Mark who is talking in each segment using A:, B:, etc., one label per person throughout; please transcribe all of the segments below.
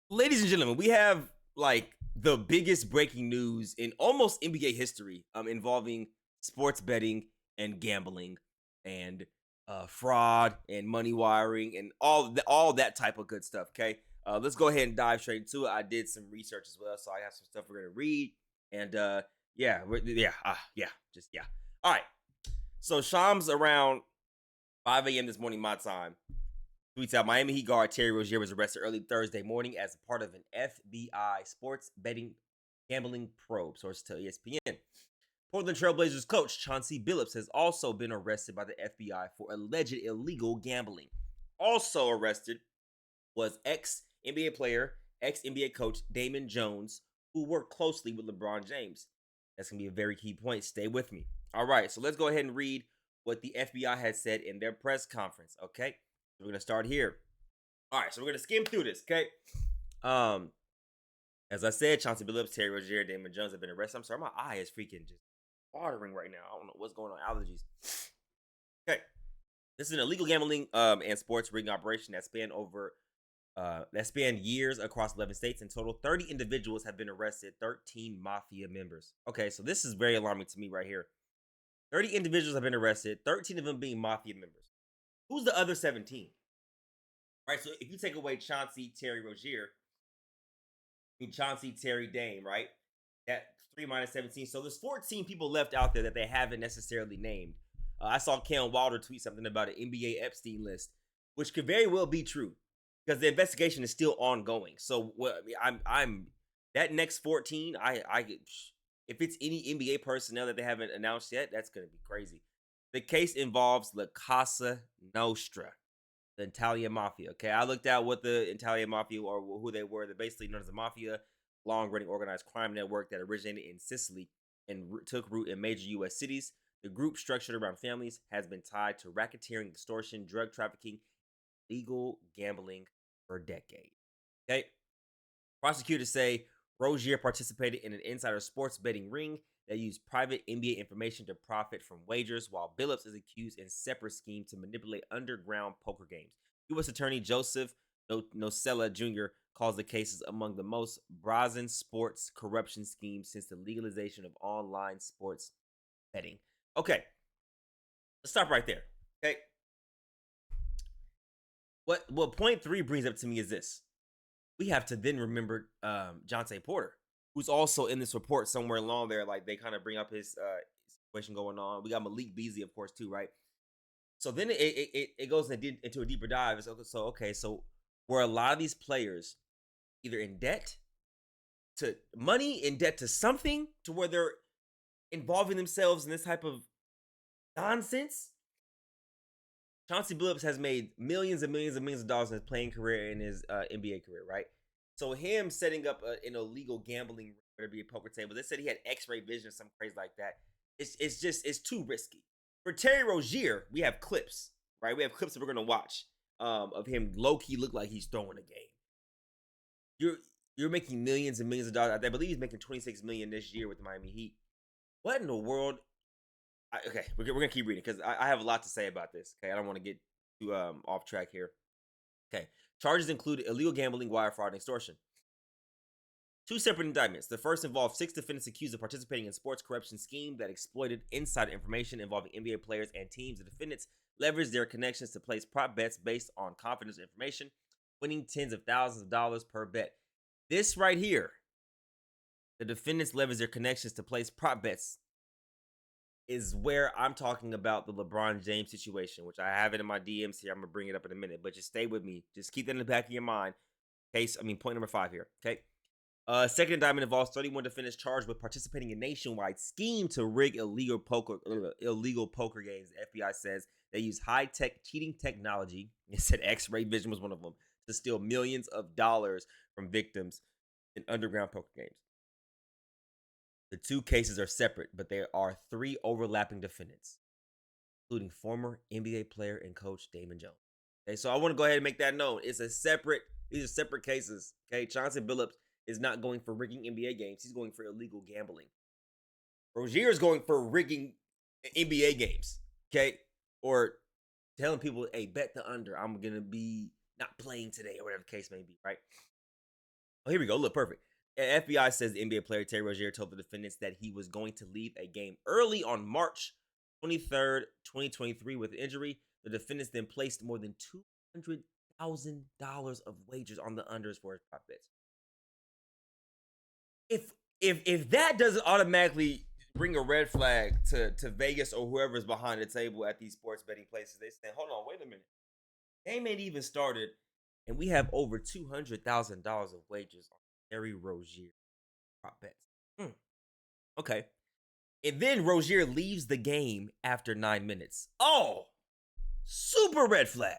A: Ladies and gentlemen, we have like the biggest breaking news in almost NBA history, involving sports betting and gambling and fraud and money wiring and all that type of good stuff. Okay, let's go ahead and dive straight into it. I did some research as well, so I have some stuff we're gonna read, and just yeah. All right, so Shams around 5 a.m. this morning, my time, tweets out Miami Heat guard Terry Rozier was arrested early Thursday morning as part of an FBI sports betting gambling probe, sources tell ESPN. Portland Trailblazers coach Chauncey Billups has also been arrested by the FBI for alleged illegal gambling. Also arrested was ex NBA player, ex NBA coach Damon Jones, who worked closely with LeBron James. That's going to be a very key point. Stay with me. All right, so let's go ahead and read what the FBI had said in their press conference. Okay, so we're going to start here. All right, so we're going to skim through this. Okay. Um, as I said, Chauncey Billups, Terry Rozier, Damon Jones have been arrested. I'm sorry, my eye is freaking just watering right now. I don't know what's going on. Allergies. Okay. This is an illegal gambling and sports rigging operation that spanned years across 11 states. In total, 30 individuals have been arrested, 13 Mafia members. Okay, so this is very alarming to me right here. 30 individuals have been arrested, 13 of them being Mafia members. Who's the other 17? Right, so if you take away Chauncey, Terry Rozier, Chauncey, Terry, Dame, right? That 3 minus 17. So there's 14 people left out there that they haven't necessarily named. I saw Cam Wilder tweet something about an NBA Epstein list, which could very well be true because the investigation is still ongoing. So what I mean, I'm that next 14. If it's any NBA personnel that they haven't announced yet, that's gonna be crazy. The case involves La Casa Nostra, the Italian Mafia. Okay, I looked at what the Italian Mafia or who they were. They're basically known as the Mafia, long-running organized crime network that originated in Sicily and took root in major U.S. cities. The group, structured around families, has been tied to racketeering, extortion, drug trafficking, legal gambling for decades. Okay, prosecutors say Rozier participated in an insider sports betting ring that used private NBA information to profit from wagers, while Billups is accused in separate scheme to manipulate underground poker games. U.S. Attorney Joseph Nocella Jr. calls the cases among the most brazen sports corruption schemes since the legalization of online sports betting. Okay, let's stop right there. Okay, what point three brings up to me is this: we have to then remember Jontay Porter, who's also in this report somewhere along there. Like they kind of bring up his situation going on. We got Malik Beasley, of course, too, right? So then it goes into a deeper dive. So were a lot of these players either in debt to money, in debt to something, to where they're involving themselves in this type of nonsense? Chauncey Billups has made millions and millions and millions of dollars in his playing career and his NBA career, right? So him setting up an illegal gambling, whether it be a poker table, they said he had X-ray vision or something crazy like that. It's too risky. For Terry Rozier, we have clips, right? We have clips that we're gonna watch of him low key look like he's throwing a game. You're making millions and millions of dollars. I believe he's making 26 million this year with the Miami Heat. What in the world? Okay, we're gonna keep reading because I have a lot to say about this. Okay, I don't want to get too off track here. Okay, charges include illegal gambling, wire fraud, and extortion. Two separate indictments. The first involved 6 defendants accused of participating in sports corruption scheme that exploited insider information involving NBA players and teams. The defendants leveraged their connections to place prop bets based on confidential information, winning tens of thousands of dollars per bet. This right here, the defendants leveraged their connections to place prop bets, is where I'm talking about the LeBron James situation, which I have it in my DMs here. I'm gonna bring it up in a minute, but just stay with me. Just keep that in the back of your mind. Point number 5 here. Okay. Second indictment involves 31 defendants charged with participating in nationwide scheme to rig illegal poker games. The FBI says they use high-tech cheating technology. It said X-ray vision was one of them to steal millions of dollars from victims in underground poker games. The two cases are separate, but there are 3 overlapping defendants, including former NBA player and coach Damon Jones. Okay, so I want to go ahead and make that known. These are separate cases. Okay, Chauncey Billups is not going for rigging NBA games. He's going for illegal gambling. Rozier is going for rigging NBA games. Okay, or telling people, "Hey, bet the under. I'm gonna be not playing today," or whatever the case may be. Right. Oh, here we go. Look, perfect. FBI says the NBA player Terry Rozier told the defendants that he was going to leave a game early on March 23rd, 2023 with an injury. The defendants then placed more than $200,000 of wagers on the unders for his prop bets. If that doesn't automatically bring a red flag to Vegas or whoever's behind the table at these sports betting places, they say, hold on, wait a minute. Game ain't even started, and we have over $200,000 of wagers on Terry Rozier prop bets. Okay. And then Rozier leaves the game after 9 minutes. Oh, super red flag.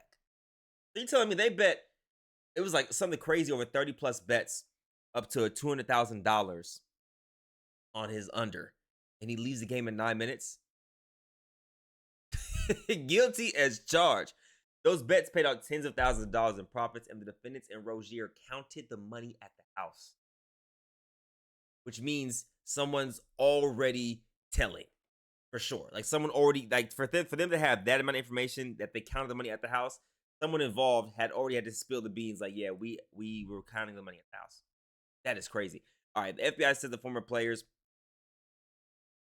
A: So you're telling me they bet, it was like something crazy, over 30 plus bets up to $200,000 on his under, and he leaves the game in 9 minutes? Guilty as charged. Those bets paid out tens of thousands of dollars in profits, and the defendants and Rozier counted the money at the house, which means someone's already telling for sure. Like someone already, like for them to have that amount of information that they counted the money at the house, someone involved had already had to spill the beans. Like, yeah, we were counting the money at the house. That is crazy. All right, the FBI said the former players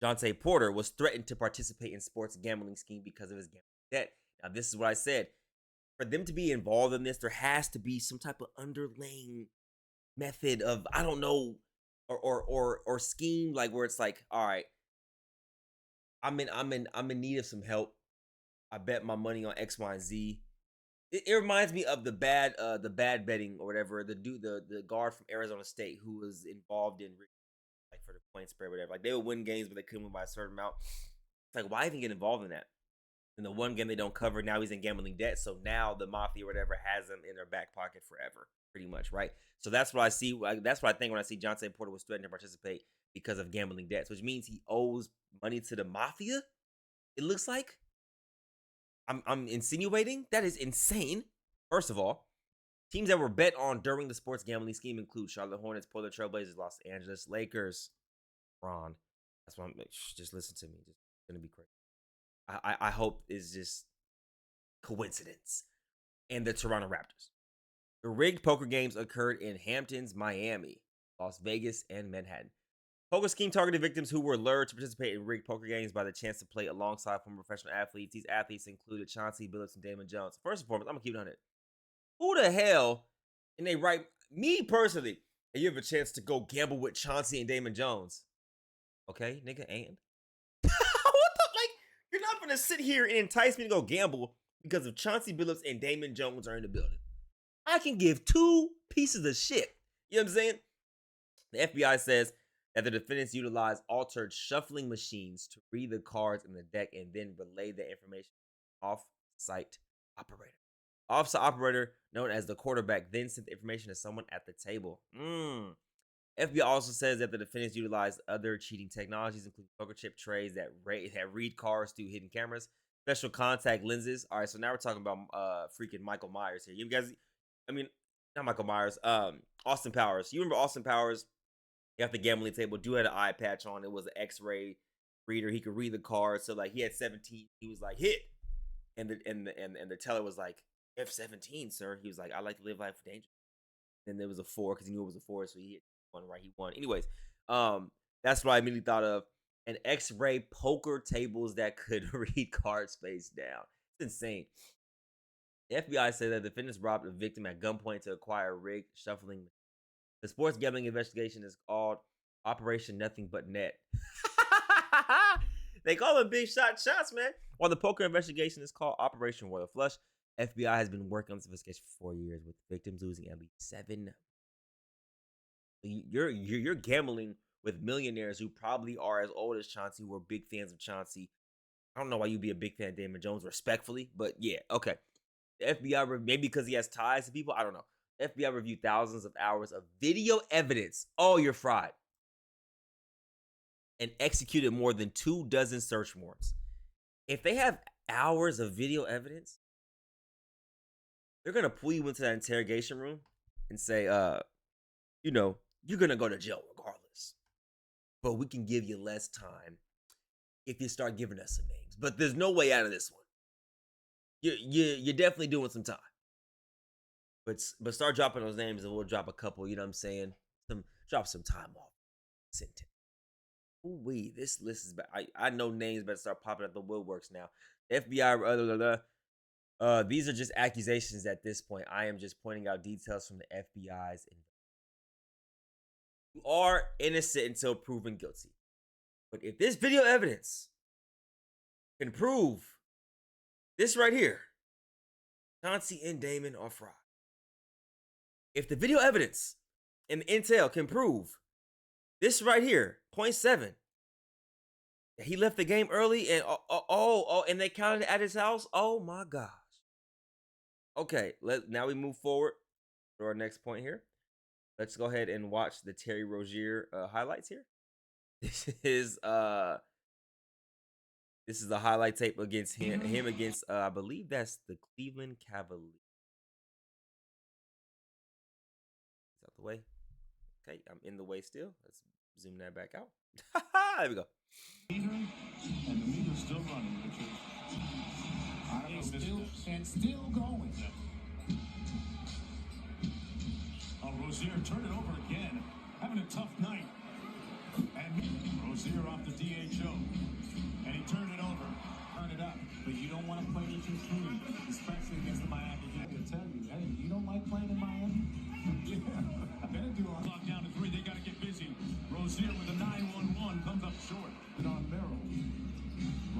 A: Jontay Porter was threatened to participate in sports gambling scheme because of his gambling debt. Now, this is what I said. For them to be involved in this, there has to be some type of underlying method of, I don't know, or scheme, like where it's like, all right, I'm in need of some help. I bet my money on X, Y, and Z. It reminds me of the bad betting or whatever. The dude, the guard from Arizona State who was involved in like for the point spread, whatever. Like they would win games, but they couldn't win by a certain amount. It's like, why even get involved in that? In the one game they don't cover, now he's in gambling debt. So now the Mafia or whatever has him in their back pocket forever, pretty much, right? So that's what I see. That's what I think when I see Jontay Porter was threatened to participate because of gambling debts, which means he owes money to the Mafia. It looks like. I'm insinuating that is insane. First of all, teams that were bet on during the sports gambling scheme include Charlotte Hornets, Portland Trailblazers, Los Angeles Lakers, Ron. That's why I'm like, just listen to me. It's gonna be crazy. I hope it's just coincidence. And the Toronto Raptors. The rigged poker games occurred in Hamptons, Miami, Las Vegas, and Manhattan. Poker scheme targeted victims who were lured to participate in rigged poker games by the chance to play alongside former professional athletes. These athletes included Chauncey Billups and Damon Jones. First and foremost, I'm gonna keep it on it. Who the hell, and they write me personally, and you have a chance to go gamble with Chauncey and Damon Jones? Okay, nigga, and what the, like, you're not gonna sit here and entice me to go gamble because of Chauncey Billups and Damon Jones are in the building. I can give two pieces of shit. You know what I'm saying? The FBI says that the defendants utilized altered shuffling machines to read the cards in the deck and then relay the information off-site operator. Off-site operator, known as the quarterback, then sent the information to someone at the table. FBI also says that the defendants utilized other cheating technologies, including poker chip trays that read cards through hidden cameras, special contact lenses. All right, so now we're talking about freaking Michael Myers here. You guys, I mean, not Michael Myers, Austin Powers. You remember Austin Powers? He got the gambling table. Dude had an eye patch on. It was an X-ray reader. He could read the cards. So like he had 17. He was like hit, and the teller was like F-17, sir. He was like, I like to live life dangerous. Then there was a 4 because he knew it was a 4, so he hit one right. He won. Anyways, that's what I immediately thought of. An X-ray poker tables that could read cards face down. It's insane. The FBI said that the defendants robbed a victim at gunpoint to acquire rigged shuffling. The sports gambling investigation is called Operation Nothing But Net. They call them big shots, man. While the poker investigation is called Operation Royal Flush. FBI has been working on this investigation for 4 years, with victims losing at least 7. You're gambling with millionaires who probably are as old as Chauncey, who are big fans of Chauncey. I don't know why you'd be a big fan of Damon Jones, respectfully, but yeah, okay. The FBI, maybe because he has ties to people, I don't know. The FBI reviewed thousands of hours of video evidence. Oh, you're fried. And executed more than 24 search warrants. If they have hours of video evidence, they're going to pull you into that interrogation room and say, you know, you're going to go to jail regardless. But we can give you less time if you start giving us some names. But there's no way out of this one. You're definitely doing some time. But start dropping those names and we'll drop a couple. You know what I'm saying? Drop some time off. Sentence. Ooh wee, this list is bad. I know names better start popping up the woodworks now. FBI. These are just accusations at this point. I am just pointing out details from the FBI's. You are innocent until proven guilty. But if this video evidence can prove this right here, Chauncey and Damon are fraud. If the video evidence and the intel can prove this right here, 0.7, he left the game early and and they counted it at his house. Oh my gosh. Okay, now we move forward to our next point here. Let's go ahead and watch the Terry Rozier highlights here. This is the highlight tape against him against I believe that's the Cleveland Cavaliers. He's out the way. Okay, I'm in the way still. Let's zoom that back out. There we go.
B: And the meter's still running, Richard. Still going. Oh, Rozier turned it over again. Having a tough night. And Rozier off the DHO. And he turned it over. Turn it up. But you don't want to play with your team, especially against the Miami Heat. I tell you, hey, you don't like playing in Miami? Yeah. Better do it. Clock down to 3. They got to get busy. Rozier with a 9-1-1 comes up short. And on Merrill.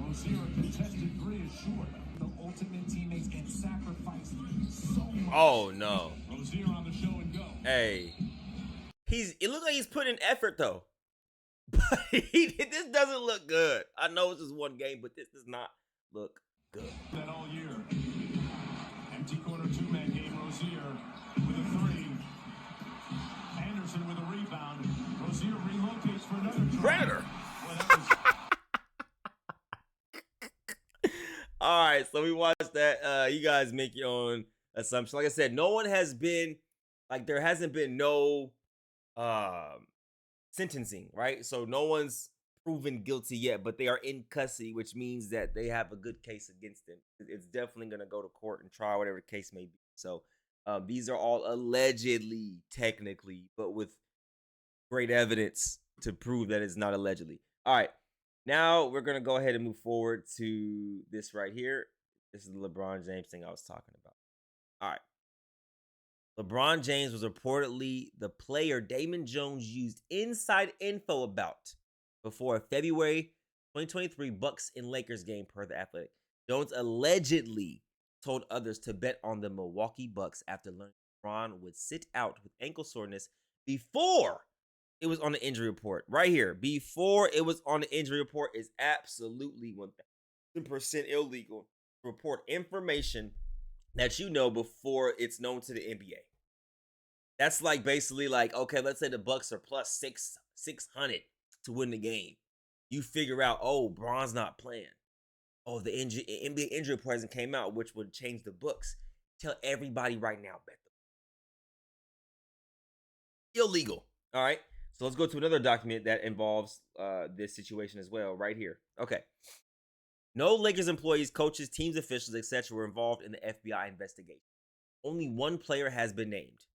B: Rozier, a contested 3 is short. The ultimate teammates and sacrifice so much.
A: Oh no.
B: Rozier on the show and go.
A: Hey. It looks like he's putting in effort though. But this doesn't look good. I know it's just one game, but this does not look good.
B: That all year. Empty corner 2-man game. Rozier with a 3. Anderson with a rebound. Rozier relocates for another try.
A: Predator. All right, so we watched that. You guys make your own assumption. Like I said, no one has been there hasn't been no sentencing, right? So no one's proven guilty yet, but they are in custody, which means that they have a good case against them. It's definitely going to go to court and trial, whatever the case may be. So these are all allegedly, technically, but with great evidence to prove that it's not allegedly. All right, now we're going to go ahead and move forward to this right here. This is the LeBron James thing I was talking about. All right. LeBron James was reportedly the player Damon Jones used inside info about before a February 2023 Bucks and Lakers game, per The Athletic. Jones allegedly told others to bet on the Milwaukee Bucks after learning LeBron would sit out with ankle soreness before it was on the injury report. Right here, before it was on the injury report is absolutely 1,000% illegal to report information that you know before it's known to the NBA. That's basically okay, let's say the Bucks are plus 600 to win the game. You figure out, oh, Bron's not playing. Oh, the NBA injury report hasn't came out, which would change the books. Tell everybody right now, bet them. Illegal. All right. So let's go to another document that involves this situation as well, right here. Okay. No Lakers employees, coaches, teams officials, etc. were involved in the FBI investigation. Only one player has been named.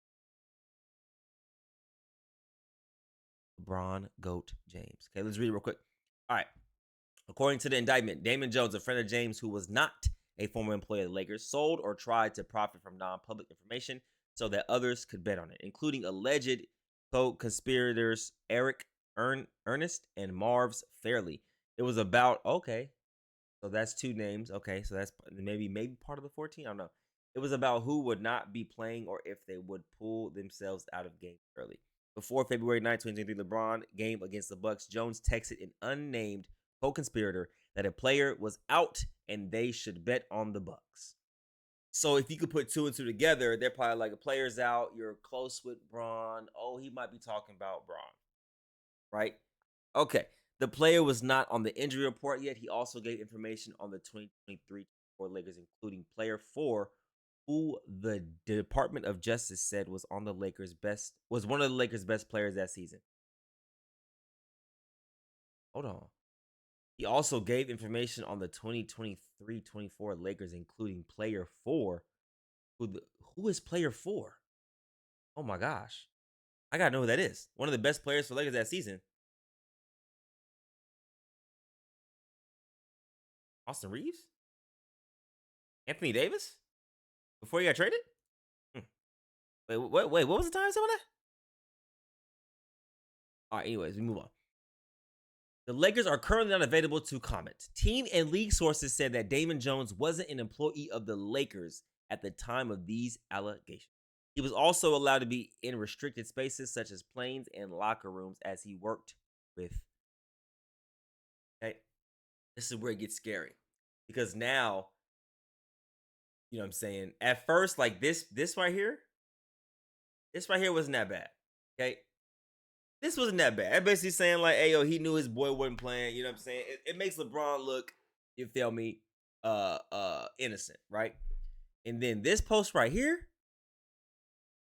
A: LeBron Goat James. Okay, let's read it real quick. All right. According to the indictment, Damon Jones, a friend of James who was not a former employee of the Lakers, sold or tried to profit from non-public information so that others could bet on it, including alleged co-conspirators Eric Ernest and Marv's Fairley. It was about, okay, so that's 2 names. Okay, so that's maybe part of the 14. I don't know. It was about who would not be playing or if they would pull themselves out of games early. Before February 9, 2023 LeBron game against the Bucks, Jones texted an unnamed co-conspirator that a player was out and they should bet on the Bucks. So if you could put 2 and 2 together, they're probably a player's out, you're close with Bron. Oh, he might be talking about Bron. Right? Okay. The player was not on the injury report yet. He also gave information on the 2023 Lakers, including player 4, who the Department of Justice said was one of the Lakers' best players that season. Hold on. He also gave information on the 2023-24 Lakers, including player 4, who Who is player 4? Oh my gosh. I gotta know who that is. One of the best players for Lakers that season. Austin Reeves? Anthony Davis? Before he got traded? Wait, what was the time some of that? All right, anyways, we move on. The Lakers are currently not available to comment. Team and league sources said that Damon Jones wasn't an employee of the Lakers at the time of these allegations. He was also allowed to be in restricted spaces such as planes and locker rooms as he worked with. Okay, this is where it gets scary because now, you know what I'm saying? At first, like this right here wasn't that bad. Okay, this wasn't that bad. I'm basically saying like, hey yo, he knew his boy wasn't playing. You know what I'm saying? It makes LeBron look, you feel me, innocent, right? And then this post right here,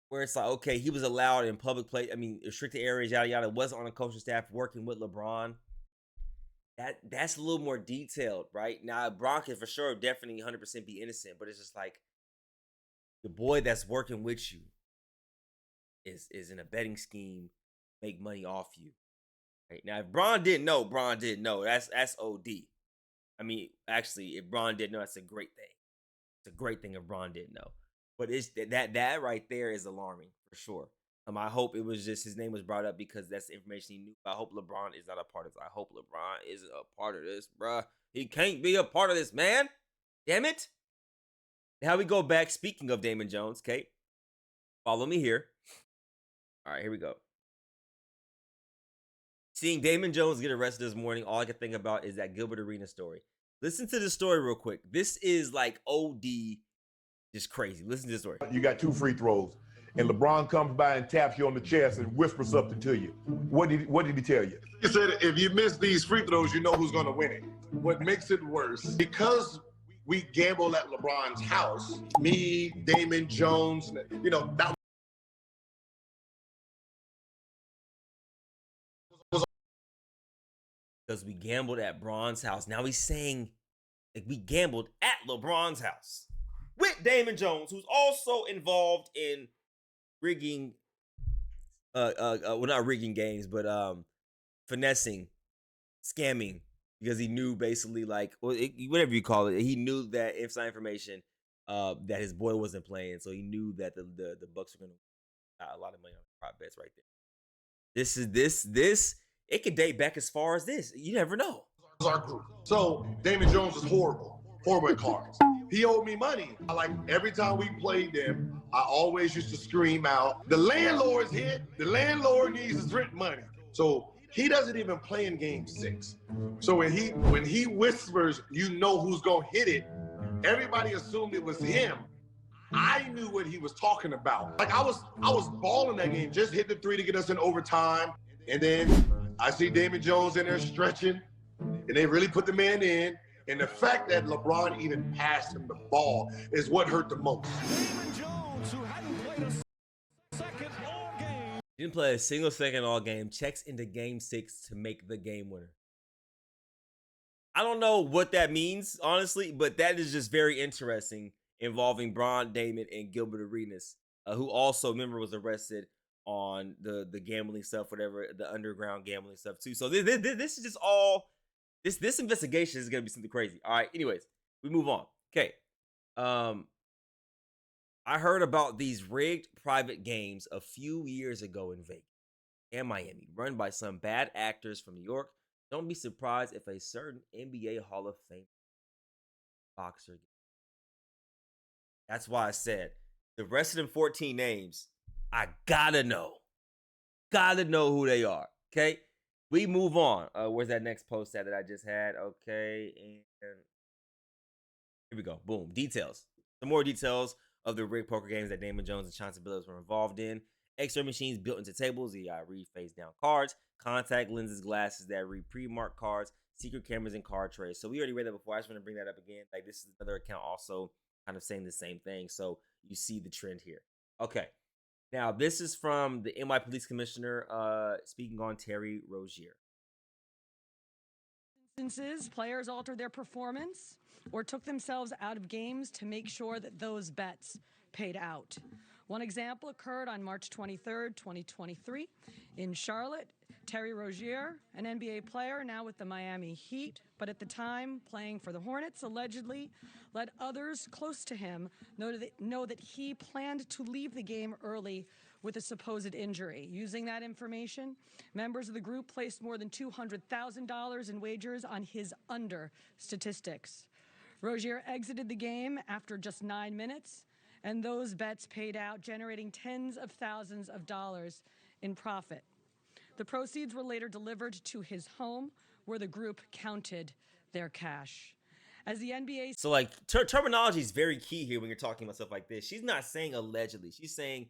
A: where it's like, okay, he was allowed in public place. I mean, restricted areas, yada yada. Wasn't on the coaching staff working with LeBron. That's a little more detailed, right? Now, LeBron can for sure definitely 100% be innocent, but it's just like the boy that's working with you is in a betting scheme, make money off you. Right? Now, if Bron didn't know, That's OD. I mean, actually, if Bron didn't know, that's a great thing. It's a great thing if Bron didn't know. But it's that right there is alarming for sure. I hope it was just his name was brought up because that's the information he knew. I hope LeBron is not a part of this. I hope LeBron isn't a part of this, bruh. He can't be a part of this, man. Damn it. Now we go back. Speaking of Damon Jones, okay, follow me here. All right, here we go. Seeing Damon Jones get arrested this morning, all I can think about is that Gilbert Arenas story. Listen to this story real quick. This is like OD, just crazy. Listen to this story.
C: You got 2 free throws, and LeBron comes by and taps you on the chest and whispers something to you. What did he tell you?
D: He said, if you miss these free throws, you know who's going to win it. What makes it worse, because we gamble at LeBron's house, me, Damon Jones, you know, that
A: because we gambled at Bron's house. Now he's saying like we gambled at LeBron's house with Damon Jones, who's also involved in rigging, well, not rigging games, but finessing, scamming, because he knew basically like whatever you call it, he knew that inside information that his boy wasn't playing, so he knew that the Bucks were going to a lot of money on prop bets right there. This. It could date back as far as this. You never know.
D: Our group. So Damon Jones is horrible at cards. He owed me money. Like every time we played them, I always used to scream out, the landlord's hit. The landlord needs his rent money. So he doesn't even play in game 6. So when he whispers, you know who's gonna hit it. Everybody assumed it was him. I knew what he was talking about. Like I was balling that game, just hit the 3 to get us in overtime, and then I see Damon Jones in there stretching, and they really put the man in. And the fact that LeBron even passed him the ball is what hurt the most.
B: Damon Jones, who hadn't played a second all game.
A: Didn't play a single second all game. Checks into game 6 to make the game winner. I don't know what that means, honestly, but that is just very interesting involving Bron, Damon, and Gilbert Arenas, who also, remember, was arrested on the gambling stuff, whatever, the underground gambling stuff too. So this is just all this investigation is gonna be something crazy. All right, anyways, we move on. Okay, I heard about these rigged private games a few years ago in Vegas and Miami, run by some bad actors from New York. Don't be surprised if a certain NBA Hall of Fame boxer. That's why I said the rest of them 14 names, I gotta know who they are. Okay, we move on. Where's that next post that I just had? Okay, and here we go. Boom. Details. Some more details of the rigged poker games that Damon Jones and Chauncey Billups were involved in. X-ray machines built into tables. You got read face down cards, contact lenses, glasses that read pre-marked cards, secret cameras, and card trays. So we already read that before. I just want to bring that up again. Like this is another account also kind of saying the same thing. So you see the trend here. Okay. Now, this is from the NY Police Commissioner speaking on Terry Rozier.
E: Instances, players altered their performance or took themselves out of games to make sure that those bets paid out. One example occurred on March 23rd, 2023 in Charlotte. Terry Rozier, an NBA player now with the Miami Heat, but at the time playing for the Hornets, allegedly let others close to him know that he planned to leave the game early with a supposed injury. Using that information, members of the group placed more than $200,000 in wagers on his under statistics. Rozier exited the game after just 9 minutes, and those bets paid out, generating tens of thousands of dollars in profit. The proceeds were later delivered to his home, where the group counted their cash. As the NBA...
A: So, like, terminology is very key here when you're talking about stuff like this. She's not saying allegedly. She's saying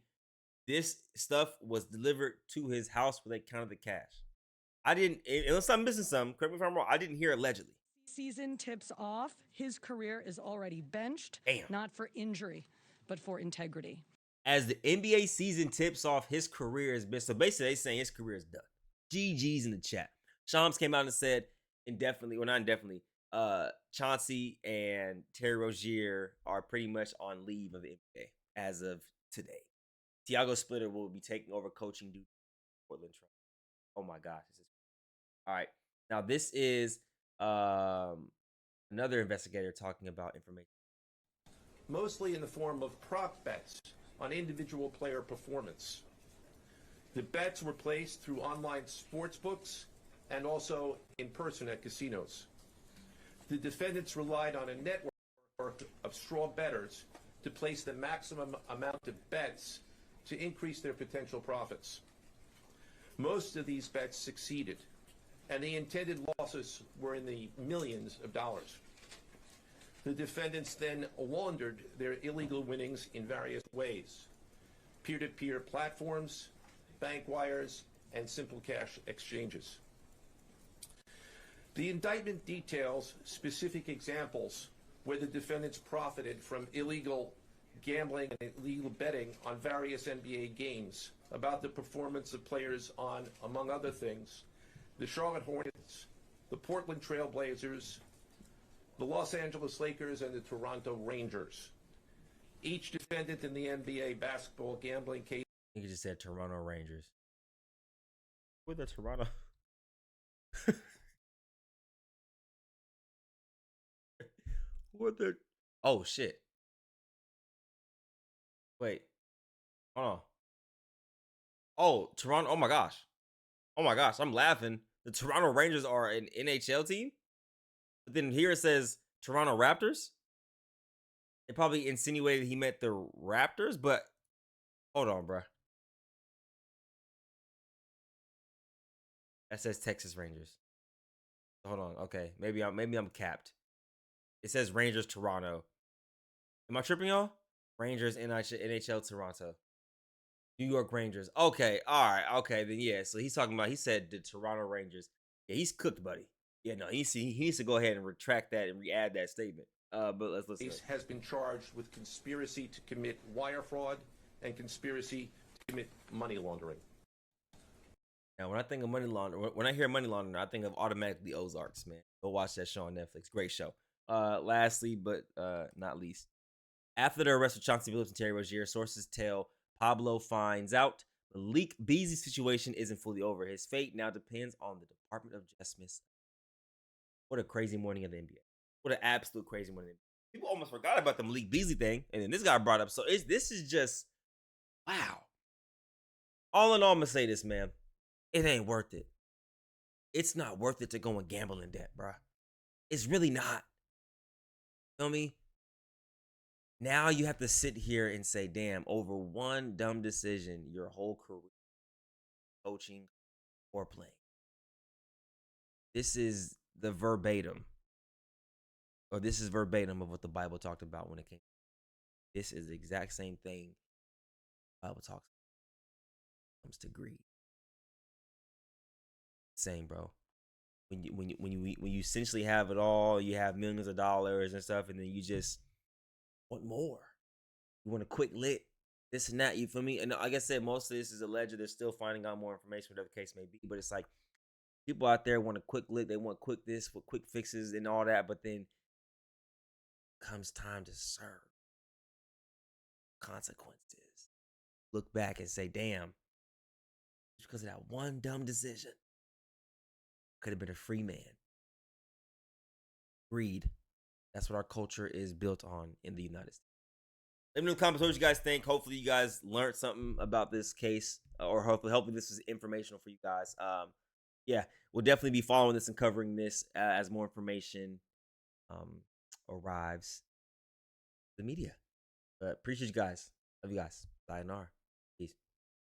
A: this stuff was delivered to his house where they counted the cash. I didn't, unless I'm missing something, correct me if I'm wrong, I didn't hear allegedly.
E: Season tips off, his career is already benched,
A: Damn.
E: not for injury, but for integrity.
A: As the NBA season tips off, his career has been, so basically they saying his career is done. GG's in the chat. Shams came out and said indefinitely, or not indefinitely, Chauncey and Terry Rozier are pretty much on leave of the NBA as of today. Tiago Splitter will be taking over coaching duty for Portland Trail. Oh my gosh. All right. Now this is another investigator talking about information.
F: Mostly in the form of prop bets on individual player performance. The bets were placed through online sports books and also in person at casinos. The defendants relied on a network of straw bettors to place the maximum amount of bets to increase their potential profits. Most of these bets succeeded, and the intended losses were in the millions of dollars. The defendants then laundered their illegal winnings in various ways: peer-to-peer platforms, bank wires, and simple cash exchanges. The indictment details specific examples where the defendants profited from illegal gambling and illegal betting on various NBA games about the performance of players on, among other things, the Charlotte Hornets, the Portland Trail Blazers, the Los Angeles Lakers, and the Toronto Rangers. Each defendant in the NBA basketball gambling case...
A: You just said Toronto Rangers. Who are the Toronto? Who are the... Oh, shit. Wait. Hold on. Oh, Toronto. Oh, my gosh. Oh, my gosh. I'm laughing. The Toronto Rangers are an NHL team? But then here it says Toronto Raptors. It probably insinuated he meant the Raptors, but hold on, bruh. That says Texas Rangers. Hold on. Okay. Maybe I'm capped. It says Rangers Toronto. Am I tripping, y'all? Rangers NHL Toronto. New York Rangers. Okay. All right. Okay. Then yeah. So he's talking about, he said the Toronto Rangers. Yeah, he's cooked, buddy. Yeah, no, he needs to go ahead and retract that and re-add that statement. But let's listen.
F: Has been charged with conspiracy to commit wire fraud and conspiracy to commit money laundering.
A: Now, when I think of money laundering, when I hear money laundering, I think of automatically Ozarks, man. Go watch that show on Netflix. Great show. Lastly, but not least, after the arrest of Chauncey Billups and Terry Rozier, sources tell Pablo finds out Malik Beasley's situation isn't fully over. His fate now depends on the Department of Justice. What a crazy morning of the NBA. What an absolute crazy morning. People almost forgot about the Malik Beasley thing, and then this got brought up. So this is just, wow. All in all, I'm going to say this, man. It ain't worth it. It's not worth it to go and gamble in debt, bruh. It's really not. Feel me? Now you have to sit here and say, damn, over one dumb decision, your whole career, coaching or playing. This is the verbatim, or this is verbatim of what the Bible talked about when it came. This is the exact same thing the Bible talks about when it comes to greed. Same, bro. When you essentially have it all, you have millions of dollars and stuff, and then you just want more. You want a quick lit, this and that. You feel me? And like I said, most of this is alleged. They're still finding out more information, whatever the case may be. But it's like people out there want a quick lit. They want quick this with quick fixes and all that. But then comes time to serve. consequences. Look back and say, damn, just because of that one dumb decision, could have been a free man. Greed. That's what our culture is built on in the United States. Let me know in the comments what you guys think. Hopefully you guys learned something about this case, or hopefully this was informational for you guys. Yeah, we'll definitely be following this and covering this as more information arrives to the media. But appreciate you guys. Love you guys. Sayonara. Peace.